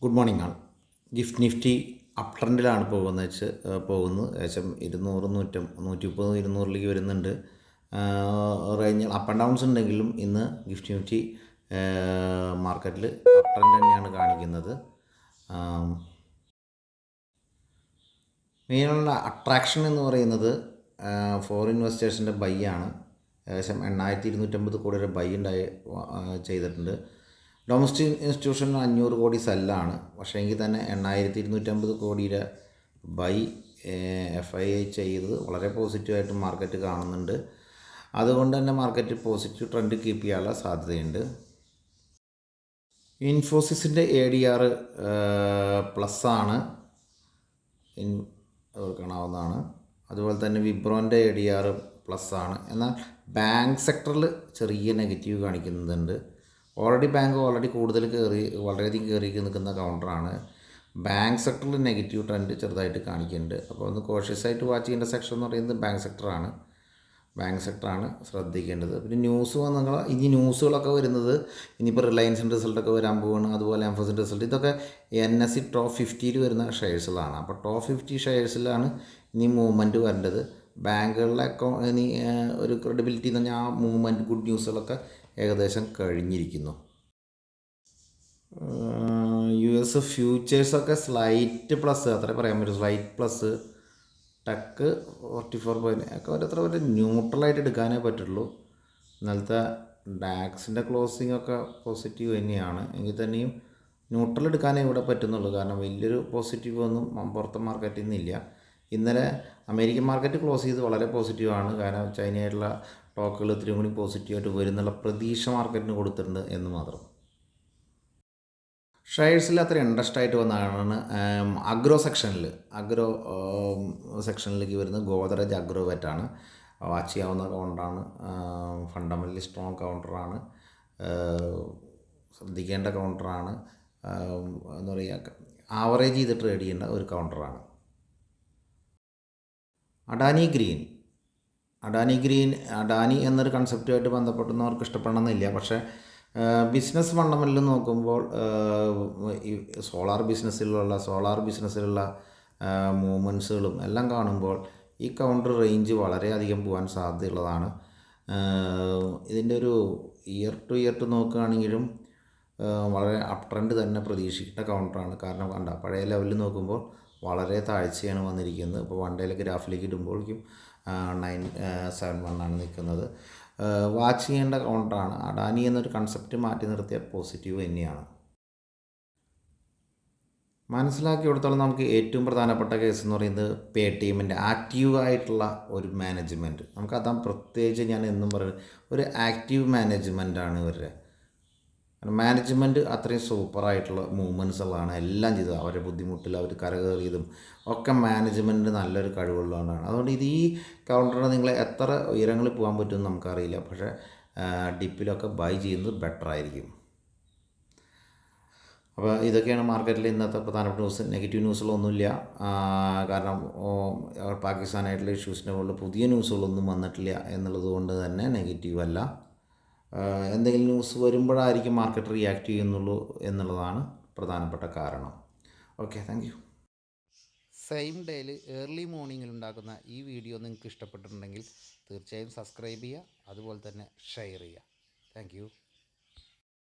Good morning ആണ്. Nifty up ട്രെൻഡിലാണ് പോകുന്നത് ഏകദേശം 130 വരുന്നുണ്ട്. റേഞ്ച് അപ്പ് ആൻഡ് ഡൗൺസ് ഉണ്ടെങ്കിലും ഇന്ന് നിഫ്റ്റി മാർക്കറ്റിൽ അപ് ട്രെൻഡ് തന്നെയാണ് കാണിക്കുന്നത്. മെയിനുള്ള അട്രാക്ഷൻ എന്ന് പറയുന്നത് ഫോറിൻ ഇൻവെസ്റ്റേഴ്സിൻ്റെ ബൈ ആണ്. ഏകദേശം 8250 കോടിയുടെ ബൈ ചെയ്തിട്ടുണ്ട്. ഡൊമസ്റ്റിക് ഇൻസ്റ്റിറ്റ്യൂഷൻ 500 കോടി സെല്ലാണ്. പക്ഷേ എങ്കിൽ തന്നെ 8250 കോടിയുടെ ബൈ FII ചെയ്തത് വളരെ പോസിറ്റീവായിട്ട് മാർക്കറ്റ് കാണുന്നുണ്ട്. അതുകൊണ്ട് തന്നെ മാർക്കറ്റ് പോസിറ്റീവ് ട്രെൻഡ് കീപ്പ് ചെയ്യാനുള്ള സാധ്യതയുണ്ട്. ഇൻഫോസിസിൻ്റെ ADR പ്ലസ്സാണ്, കാണാവുന്നതാണ്. അതുപോലെ തന്നെ വിബ്രോൻ്റെ ADR പ്ലസ്സാണ്. എന്നാൽ ബാങ്ക് സെക്ടറിൽ ചെറിയ നെഗറ്റീവ് കാണിക്കുന്നുണ്ട്. ബാങ്ക് വളരെയധികം കയറി നിൽക്കുന്ന കൗണ്ടറാണ്. ബാങ്ക് സെക്ടറിൽ നെഗറ്റീവ് ട്രെൻഡ് ചെറുതായിട്ട് കാണിക്കുന്നുണ്ട്. അപ്പോൾ ഒന്ന് കോഷ്യസ് ആയിട്ട് വാച്ച് ചെയ്യേണ്ട സെക്ഷൻ എന്ന് പറയുന്നത് ബാങ്ക് സെക്ടറാണ് ശ്രദ്ധിക്കേണ്ടത്. പിന്നെ ന്യൂസുകളൊക്കെ വരുന്നത് ഇനിയിപ്പോൾ റിലയൻസിൻ്റെ റിസൾട്ടൊക്കെ വരാൻ പോവുകയാണ്. അതുപോലെ എംഫസിൻ്റെ റിസൾട്ട്, ഇതൊക്കെ NSE ടോപ്പ് 50 വരുന്ന ഷെയർസിലാണ്. അപ്പോൾ ടോപ്പ് 50 ഷെയർസിലാണ് ഇനി മൂവ്മെൻറ്റ് വരേണ്ടത്. ബാങ്കുകളിലെ ഇനി ഒരു ക്രെഡിബിലിറ്റി എന്ന് പറഞ്ഞാൽ ആ മൂവ്മെൻറ്റ് ഗുഡ് ന്യൂസുകളൊക്കെ ഏകദേശം കഴിഞ്ഞിരിക്കുന്നു. US ഫ്യൂച്ചേഴ്സൊക്കെ സ്ലൈറ്റ് പ്ലസ്, അത്രേ പറയാൻ പറ്റും. Slight plus. ടെക്ക് 44 ഒക്കെ ഒരു ന്യൂട്രലായിട്ട് എടുക്കാനേ പറ്റുള്ളൂ. ഇന്നലത്തെ ഡാക്സിൻ്റെ ക്ലോസിംഗ് ഒക്കെ പോസിറ്റീവ് തന്നെയാണ്. എങ്കിൽ തന്നെയും ന്യൂട്രൽ എടുക്കാനേ ഇവിടെ പറ്റുന്നുള്ളൂ. കാരണം വലിയൊരു പോസിറ്റീവ് ഒന്നും പുറത്തെ മാർക്കറ്റിൽ നിന്നില്ല. ഇന്നലെ അമേരിക്കൻ മാർക്കറ്റ് ക്ലോസ് ചെയ്ത് വളരെ പോസിറ്റീവാണ്. കാരണം ചൈനയായിട്ടുള്ള ടോക്കുകൾ ഇത്തിരി കൂടി പോസിറ്റീവായിട്ട് വരുന്നുള്ള പ്രതീക്ഷ മാർക്കറ്റിന് കൊടുത്തിട്ടുണ്ട് എന്ന് മാത്രം. ഷെയർസിൽ അത്ര ഇൻട്രസ്റ്റ് ആയിട്ട് വന്നതാണ് അഗ്രോ സെക്ഷനിലേക്ക് വരുന്നത് ഗോദ്രേജ് അഗ്രോവെറ്റാണ്. വാച്ച് ചെയ്യാവുന്ന കൗണ്ടറാണ്. Fundamentally strong കൗണ്ടറാണ്. ശ്രദ്ധിക്കേണ്ട കൗണ്ടറാണ്. എന്താ പറയുക, ആവറേജ് ചെയ്ത് ട്രേഡ് ചെയ്യേണ്ട ഒരു കൗണ്ടറാണ്. അഡാനി എന്നൊരു കൺസെപ്റ്റുമായിട്ട് ബന്ധപ്പെട്ടവർക്ക് ഇഷ്ടപ്പെടണമെന്നില്ല. പക്ഷേ ബിസിനസ് ഫണ്ടമെൻ്റൽ നോക്കുമ്പോൾ ഈ സോളാർ ബിസിനസ്സിലുള്ള മൂവ്മെൻറ്റ്സുകളും എല്ലാം കാണുമ്പോൾ ഈ കൗണ്ടർ റേഞ്ച് വളരെയധികം പോകാൻ സാധ്യതയുള്ളതാണ്. ഇതിൻ്റെ ഒരു ഇയർ ടു നോക്കുകയാണെങ്കിലും വളരെ അപ് ട്രെൻഡ് തന്നെ പ്രതീക്ഷിക്കേണ്ട കൗണ്ടറാണ്. കാരണം പഴയ ലെവലിൽ നോക്കുമ്പോൾ വളരെ താഴ്ചയാണ് വന്നിരിക്കുന്നത്. ഇപ്പോൾ 1 ഡേ ഗ്രാഫിലേക്ക് ഇടുമ്പോഴേക്കും 971 ആണ് നിൽക്കുന്നത്. വാച്ച് ചെയ്യേണ്ട കൗണ്ടറാണ്. അഡാനി എന്നൊരു കൺസെപ്റ്റ് മാറ്റി നിർത്തിയ പോസിറ്റീവ് തന്നെയാണ്. മനസ്സിലാക്കിയെടുത്തോളം നമുക്ക് ഏറ്റവും പ്രധാനപ്പെട്ട കേസ് എന്ന് പറയുന്നത് പേടിഎമ്മിൻ്റെ ആക്റ്റീവായിട്ടുള്ള ഒരു മാനേജ്മെൻറ്റ്. നമുക്കതാണ് പ്രത്യേകിച്ച് ഞാൻ എന്നും പറയുന്നത്, ഒരു ആക്റ്റീവ് മാനേജ്മെൻറ്റാണ് ഇവരുടെ. മാനേജ്മെൻറ്റ് അത്രയും സൂപ്പറായിട്ടുള്ള മൂവ്മെൻറ്റ്സുകളാണ് എല്ലാം ചെയ്തത്. അവരുടെ ബുദ്ധിമുട്ടിൽ അവർ കരകയറിയതും ഒക്കെ മാനേജ്മെൻറ്റിന് നല്ലൊരു കഴിവുള്ളതാണ്. അതുകൊണ്ട് ഈ കൗണ്ടറിന് നിങ്ങൾ എത്ര ഉയരങ്ങളിൽ പോകാൻ പറ്റുമെന്ന് നമുക്കറിയില്ല. പക്ഷേ ഡിപ്പിലൊക്കെ ബൈ ചെയ്യുന്നത് ബെറ്റർ ആയിരിക്കും. അപ്പോൾ ഇതൊക്കെയാണ് മാർക്കറ്റിൽ ഇന്നത്തെ പ്രധാനപ്പെട്ട ന്യൂസ്. നെഗറ്റീവ് ന്യൂസുകളൊന്നുമില്ല. കാരണം പാകിസ്ഥാനായിട്ടുള്ള ഇഷ്യൂസിൻ്റെ മുകളിൽ പുതിയ ന്യൂസുകളൊന്നും വന്നിട്ടില്ല എന്നുള്ളത് കൊണ്ട് തന്നെ നെഗറ്റീവ് അല്ല. എന്തെങ്കിലും ന്യൂസ് വരുമ്പോഴായിരിക്കും മാർക്കറ്റ് റിയാക്ട് ചെയ്യുന്നുള്ളൂ എന്നുള്ളതാണ് പ്രധാനപ്പെട്ട കാരണം. Okay, thank you. സെയിം ഡേയിൽ ഏർലി മോർണിംഗിൽ ഉണ്ടാക്കുന്ന ഈ വീഡിയോ നിങ്ങൾക്ക് ഇഷ്ടപ്പെട്ടിട്ടുണ്ടെങ്കിൽ തീർച്ചയായും സബ്സ്ക്രൈബ് ചെയ്യുക. അതുപോലെ തന്നെ ഷെയർ ചെയ്യുക. Thank you.